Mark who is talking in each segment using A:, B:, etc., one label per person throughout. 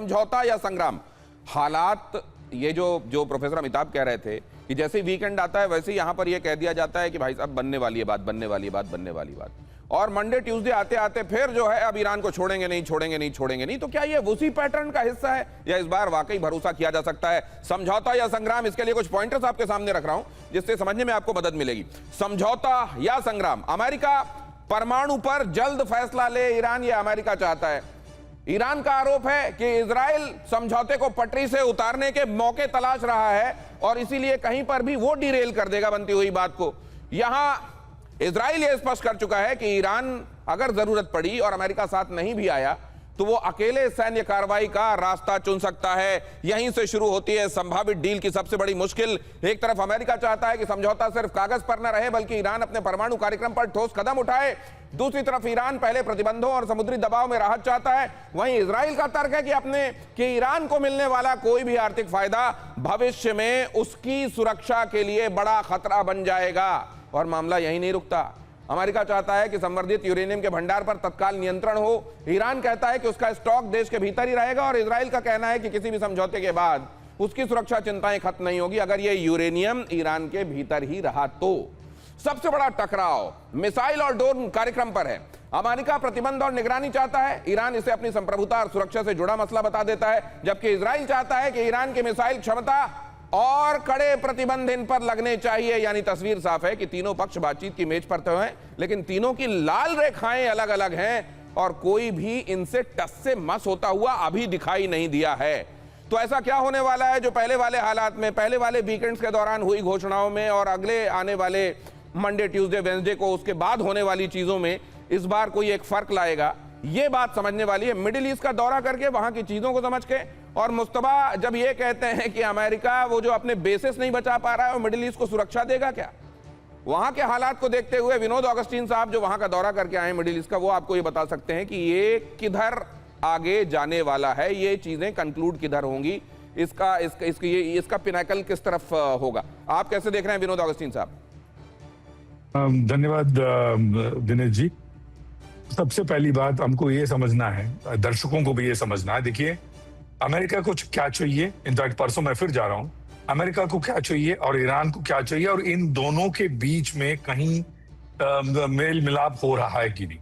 A: समझौता या संग्राम? हालात ये जो प्रोफेसर अमिताभ कह रहे थे कि जैसे वीकेंड आता है वैसे ही यहां पर यह कह दिया जाता है कि भाई साहब बनने वाली है बात, बनने वाली बात, बनने वाली बात, और मंडे ट्यूसडे आते आते फिर जो है अब ईरान को छोड़ेंगे नहीं, छोड़ेंगे नहीं, छोड़ेंगे नहीं। तो क्या ये उसी पैटर्न का हिस्सा है या इस बार वाकई भरोसा किया जा सकता है? समझौता या संग्राम, इसके लिए कुछ पॉइंटर्स आपके सामने रख रहा हूं जिससे समझने में आपको मदद मिलेगी। समझौता या संग्राम? अमेरिका परमाणु पर जल्द फैसला ले ईरान, ये अमेरिका चाहता है। ईरान का आरोप है कि इजराइल समझौते को पटरी से उतारने के मौके तलाश रहा है और इसीलिए कहीं पर भी वो डिरेल कर देगा बनती हुई बात को। यहां इजराइल यह स्पष्ट कर चुका है कि ईरान अगर जरूरत पड़ी और अमेरिका साथ नहीं भी आया तो वो अकेले सैन्य कार्रवाई का रास्ता चुन सकता है। यहीं से शुरू होती है संभावित डील की सबसे बड़ी मुश्किल। एक तरफ अमेरिका चाहता है कि समझौता सिर्फ कागज पर न रहे बल्कि ईरान अपने परमाणु कार्यक्रम पर ठोस कदम उठाए। दूसरी तरफ ईरान पहले प्रतिबंधों और समुद्री दबाव में राहत चाहता है। वहीं इजराइल का तर्क है कि ईरान को मिलने वाला कोई भी आर्थिक फायदा भविष्य में उसकी सुरक्षा के लिए बड़ा खतरा बन जाएगा। और मामला यही नहीं रुकता। अमेरिका चाहता है कि संवर्धित यूरेनियम के भंडार पर तत्काल नियंत्रण हो। ईरान कहता है कि उसका स्टॉक देश के भीतर ही रहेगा और इजराइल का कहना है कि किसी भी समझौते के बाद उसकी सुरक्षा चिंताएं खत्म नहीं होगी अगर यह यूरेनियम ईरान के भीतर ही रहा तो। सबसे बड़ा टकराव मिसाइल और ड्रोन कार्यक्रम पर है। अमेरिका प्रतिबंध और निगरानी चाहता है, ईरान इसे अपनी संप्रभुता और सुरक्षा से जुड़ा मसला बता देता है, जबकि इजराइल चाहता है कि ईरान की मिसाइल क्षमता और कड़े प्रतिबंध इन पर लगने चाहिए। यानी तस्वीर साफ है कि तीनों पक्ष बातचीत की मेज पर तो हैं, लेकिन तीनों की लाल रेखाएं अलग अलग हैं और कोई भी इनसे टस से मस होता हुआ अभी दिखाई नहीं दिया है। तो ऐसा क्या होने वाला है जो पहले वाले हालात में, पहले वाले वीकेंड्स के दौरान हुई घोषणाओं में और अगले आने वाले मंडे ट्यूसडे वेडनेसडे को उसके बाद होने वाली चीजों में इस बार कोई एक फर्क लाएगा? ये बात समझने वाली है। मिडिल ईस्ट का दौरा करके वहां की चीजों को समझ के, और मुस्तफा जब ये कहते हैं कि अमेरिका वो जो अपने बेसिस नहीं बचा पा रहा है वो मिडिल ईस्ट को सुरक्षा देगा क्या? वहां के हालात को देखते हुए विनोद ऑगस्टीन साहब जो वहां का दौरा करके आए मिडिल ईस्ट का, वो आपको ये बता सकते हैं कि ये किधर आगे जाने वाला है, ये चीजें कंक्लूड किधर होंगी, इसका पिनाकल किस तरफ होगा? आप कैसे देख रहे हैं विनोद ऑगस्टीन साहब?
B: धन्यवाद दिनेश जी। सबसे पहली बात हमको ये समझना है, दर्शकों को भी ये समझना है, देखिए अमेरिका को क्या चाहिए। इनफैक्ट परसों मैं फिर जा रहा हूं, अमेरिका को क्या चाहिए और ईरान को क्या चाहिए और इन दोनों के बीच में कहीं मेल मिलाप हो रहा है कि नहीं।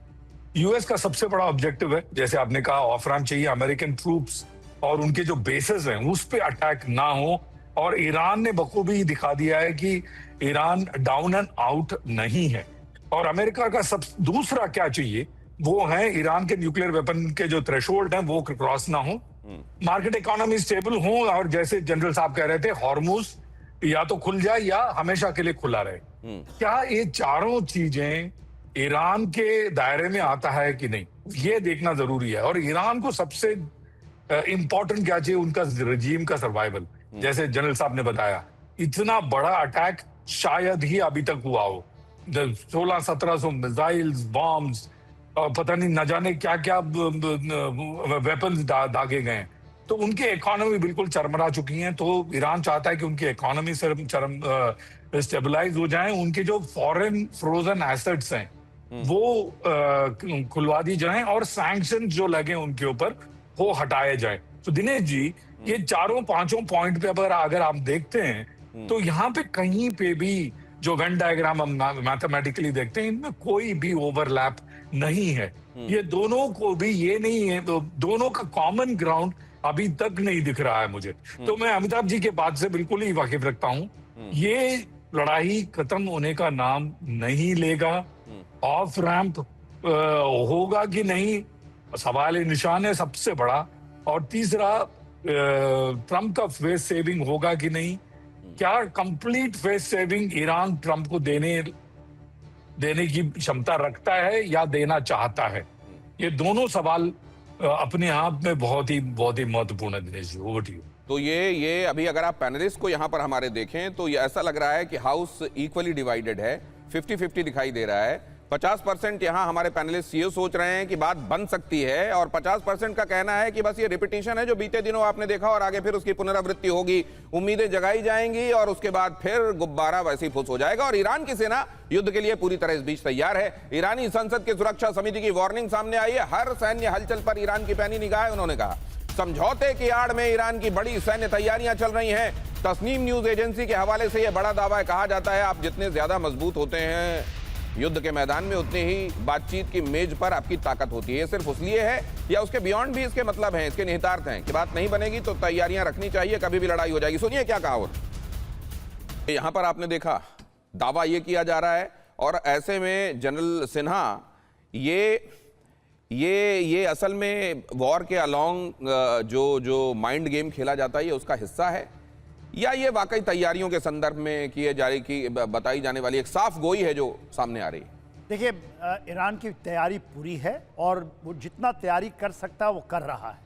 B: यूएस का सबसे बड़ा ऑब्जेक्टिव है, जैसे आपने कहा, ऑफ रैम्प चाहिए, अमेरिकन ट्रूप्स और उनके जो बेसेस हैं उस पर अटैक ना हो। और ईरान ने बखूबी दिखा दिया है कि ईरान डाउन एंड आउट नहीं है। और अमेरिका का सब दूसरा क्या चाहिए वो है ईरान के न्यूक्लियर वेपन के जो थ्रेशोल्ड हैं वो क्रॉस ना हो, मार्केट इकोनॉमी स्टेबल हो, और जैसे जनरल साहब कह रहे थे हॉर्मुज या तो खुल जाए या हमेशा के लिए खुला रहे। क्या ये चारों चीजें ईरान के दायरे में आता है कि नहीं, ये देखना जरूरी है। और ईरान को सबसे इंपॉर्टेंट क्या चाहिए, उनका रजीम का सर्वाइवल। जैसे जनरल साहब ने बताया, इतना बड़ा अटैक शायद ही अभी तक हुआ हो। 1600-1700 मिसाइल्स, बॉम्ब्स और पता नहीं न जाने क्या क्या वेपन्स दागे गए, तो उनकी इकोनॉमी बिल्कुल चरमरा चुकी है। तो ईरान चाहता है कि उनकी इकोनॉमी स्टेबलाइज हो जाए, उनके जो फॉरेन फ्रोजन एसेट्स हैं वो खुलवा दी जाए और सैंक्शन जो लगे उनके ऊपर वो हटाए जाए। तो दिनेश जी, ये चारों पांचों पॉइंट पे अगर आप देखते हैं तो यहाँ पे कहीं पे भी जो वेन डायग्राम हम मैथमेटिकली देखते हैं इनमें कोई भी ओवरलैप नहीं है। ये दोनों को भी ये नहीं है, तो दोनों का कॉमन ग्राउंड अभी तक नहीं दिख रहा है मुझे। तो मैं अमिताभ जी के बात से बिल्कुल ही वाकिफ रखता हूँ। ये लड़ाई खत्म होने का नाम नहीं लेगा। ऑफ रैंप होगा कि नहीं, सवाल निशान है सबसे बड़ा। और तीसरा, ट्रंप का फेस सेविंग होगा कि नहीं, क्या complete face saving Iran Trump को देने की क्षमता रखता है या देना चाहता है। ये दोनों सवाल अपने आप में बहुत ही महत्वपूर्ण है। Dinesh ji, over to you.
A: तो ये अभी अगर आप पैनलिस्ट को यहाँ पर हमारे देखें तो ये ऐसा लग रहा है कि हाउस इक्वली डिवाइडेड है, 50-50 दिखाई दे रहा है। 50% यहाँ हमारे पैनलिस्ट ये सोच रहे हैं कि बात बन सकती है और 50% का कहना है कि बस ये रिपीटिशन है जो बीते दिनों आपने देखा और आगे फिर उसकी पुनरावृत्ति होगी, उम्मीदें जगाई जाएंगी और उसके बाद फिर गुब्बारा वैसे ही फुस हो जाएगा। और ईरान की सेना युद्ध के लिए पूरी तरह इस बीच तैयार है। ईरानी संसद की सुरक्षा समिति की वार्निंग सामने आई है, हर सैन्य हलचल पर ईरान की पैनी निगाह है। उन्होंने कहा समझौते की आड़ में ईरान की बड़ी सैन्य तैयारियां चल रही हैं। तस्नीम न्यूज एजेंसी के हवाले से यह बड़ा दावा है। कहा जाता है आप जितने ज्यादा मजबूत होते हैं युद्ध के मैदान में, उतनी ही बातचीत की मेज पर आपकी ताकत होती है। ये सिर्फ इसलिए है या उसके बियॉन्ड भी इसके मतलब हैं, इसके निहितार्थ हैं कि बात नहीं बनेगी तो तैयारियां रखनी चाहिए, कभी भी लड़ाई हो जाएगी। सुनिए क्या कहा। और यहां पर आपने देखा दावा ये किया जा रहा है, और ऐसे में जनरल सिन्हा ये असल में वॉर के अलोंग जो माइंड गेम खेला जाता है ये उसका हिस्सा है, या ये वाकई तैयारियों के संदर्भ में बताई जाने वाली एक साफ गोई है जो सामने आ रही है?
C: देखिए, ईरान की तैयारी पूरी है और वो जितना तैयारी कर सकता है वो कर रहा है,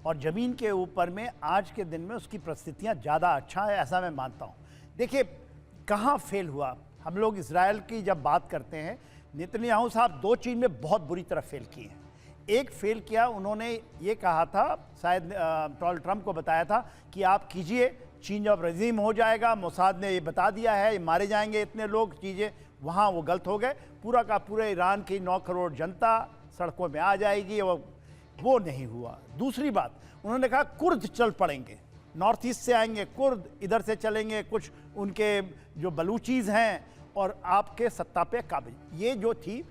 C: और ज़मीन के ऊपर में आज के दिन में उसकी परिस्थितियां ज़्यादा अच्छा है, ऐसा मैं मानता हूं। देखिए कहाँ फेल हुआ, हम लोग इजराइल की जब बात करते हैं, नेतन्याहू साहब दो चीज़ में बहुत बुरी तरह फेल किए हैं। एक फेल किया, उन्होंने ये कहा था, शायद डोनाल्ड ट्रंप को बताया था कि आप कीजिए, चेंज ऑफ रजीम हो जाएगा, मोसाद ने ये बता दिया है, ये मारे जाएंगे इतने लोग, चीज़ें वहाँ वो गलत हो गए। पूरा का पूरा ईरान की 9 करोड़ जनता सड़कों में आ जाएगी, वो नहीं हुआ। दूसरी बात, उन्होंने कहा कुर्द चल पड़ेंगे, नॉर्थ ईस्ट से आएंगे कुर्द, इधर से चलेंगे कुछ उनके जो बलूचीज़ हैं, और आपके सत्ता पे काबिज। ये जो थी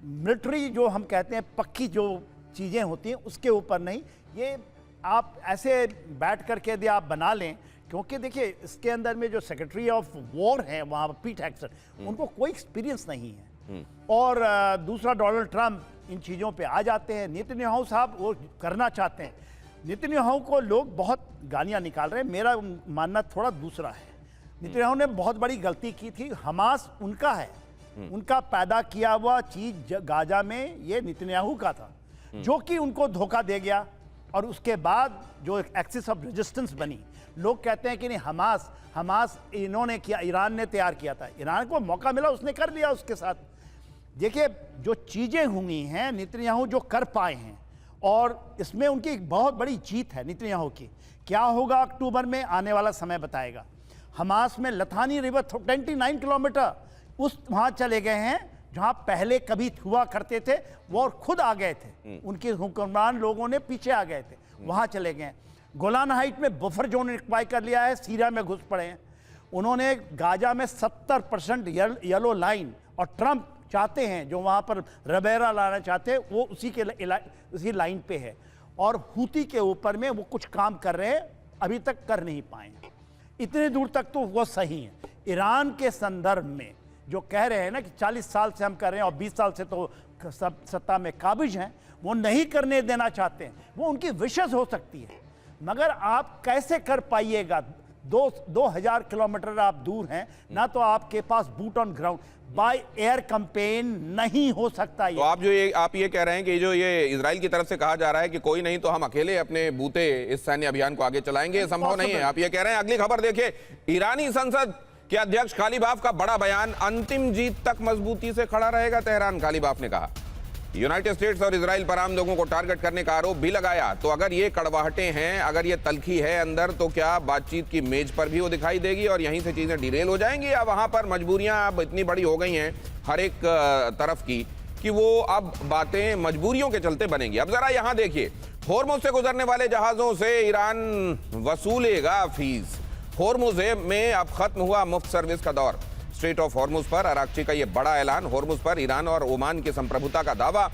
C: मिलिट्री, जो हम कहते हैं पक्की जो चीज़ें होती हैं उसके ऊपर नहीं, ये आप ऐसे बैठ करके यदि आप बना लें, क्योंकि देखिए इसके अंदर में जो सेक्रेटरी ऑफ वॉर है वहाँ पर पीट हेक्सेट, उनको कोई एक्सपीरियंस नहीं है। और दूसरा डोनाल्ड ट्रंप इन चीज़ों पे आ जाते हैं। नेतन्याहू साहब वो करना चाहते हैं, नेतन्याहू को लोग बहुत गालियाँ निकाल रहे हैं, मेरा मानना थोड़ा दूसरा है। नेतन्याहू ने बहुत बड़ी गलती की थी, हमास उनका है, उनका पैदा किया हुआ चीज गाजा में ये नेतन्याहू का था, जो कि उनको धोखा दे गया। और उसके बाद जो एक्सिस ऑफ रेजिस्टेंस बनी, लोग कहते हैं कि नहीं हमास इन्होंने किया, ईरान ने तैयार किया था, ईरान को मौका मिला उसने कर लिया उसके साथ। देखिए जो चीज़ें हुई हैं नेतन्याहू जो कर पाए हैं, और इसमें उनकी एक बहुत बड़ी जीत है नेतन्याहू की। क्या होगा अक्टूबर में, आने वाला समय बताएगा। हमास में लथानी रिवर 29 किलोमीटर उस वहाँ चले गए हैं जहाँ पहले कभी हुआ करते थे, वो और खुद आ गए थे, उनके हुक्मरान लोगों ने पीछे आ गए थे, वहाँ चले गए। गोलान हाइट में बफर जोन एक्वायर कर लिया है, सीरिया में घुस पड़े हैं। उन्होंने गाजा में 70% येलो लाइन, और ट्रंप चाहते हैं जो वहाँ पर रबेरा लाना चाहते हैं वो उसी लाइन पे है। और हूती के ऊपर में वो कुछ काम कर रहे हैं, अभी तक कर नहीं पाए। इतने दूर तक तो वो सही है। ईरान के संदर्भ में जो कह रहे हैं ना कि 40 साल से हम कर रहे हैं और 20 साल से तो सब सत्ता में काबिज हैं, वो नहीं करने देना चाहते हैं, वो उनकी विशेष हो सकती है, मगर आप कैसे कर पाइएगा? 2000 किलोमीटर आप दूर हैं ना, तो आपके पास boot on ground by air campaign नहीं हो सकता।
A: तो आप ये कह रहे हैं कि जो ये इजराइल की तरफ से कहा जा रहा है कि कोई नहीं तो हम अकेले अपने बूते इस सैन्य अभियान को आगे चलाएंगे, ये संभव नहीं है, आप ये कह रहे हैं। अगली खबर देखिए, ईरानी संसद के अध्यक्ष कालीबाफ का बड़ा बयान, अंतिम जीत तक मजबूती से खड़ा रहेगा तेहरान। कालीबाफ ने कहा यूनाइटेड स्टेट्स और इजराइल पर आम लोगों को टारगेट करने का आरोप भी लगाया। तो अगर ये कड़वाहटें हैं, अगर ये तलखी है अंदर, तो क्या बातचीत की मेज पर भी वो दिखाई देगी और यहीं से चीजें डिरेल हो जाएंगी, या वहां पर मजबूरियां अब इतनी बड़ी हो गई हैं हर एक तरफ की कि वो अब बातें मजबूरियों के चलते बनेंगी? अब जरा यहां देखिए, होर्मुज से गुजरने वाले जहाजों से ईरान वसूलेगा फीस। होर्मुज में अब खत्म हुआ मुफ्त सर्विस का दौर। स्ट्रेट ऑफ होर्मुज पर अराक्ची का ये बड़ा ऐलान, होर्मुज पर ईरान और ओमान की संप्रभुता का दावा।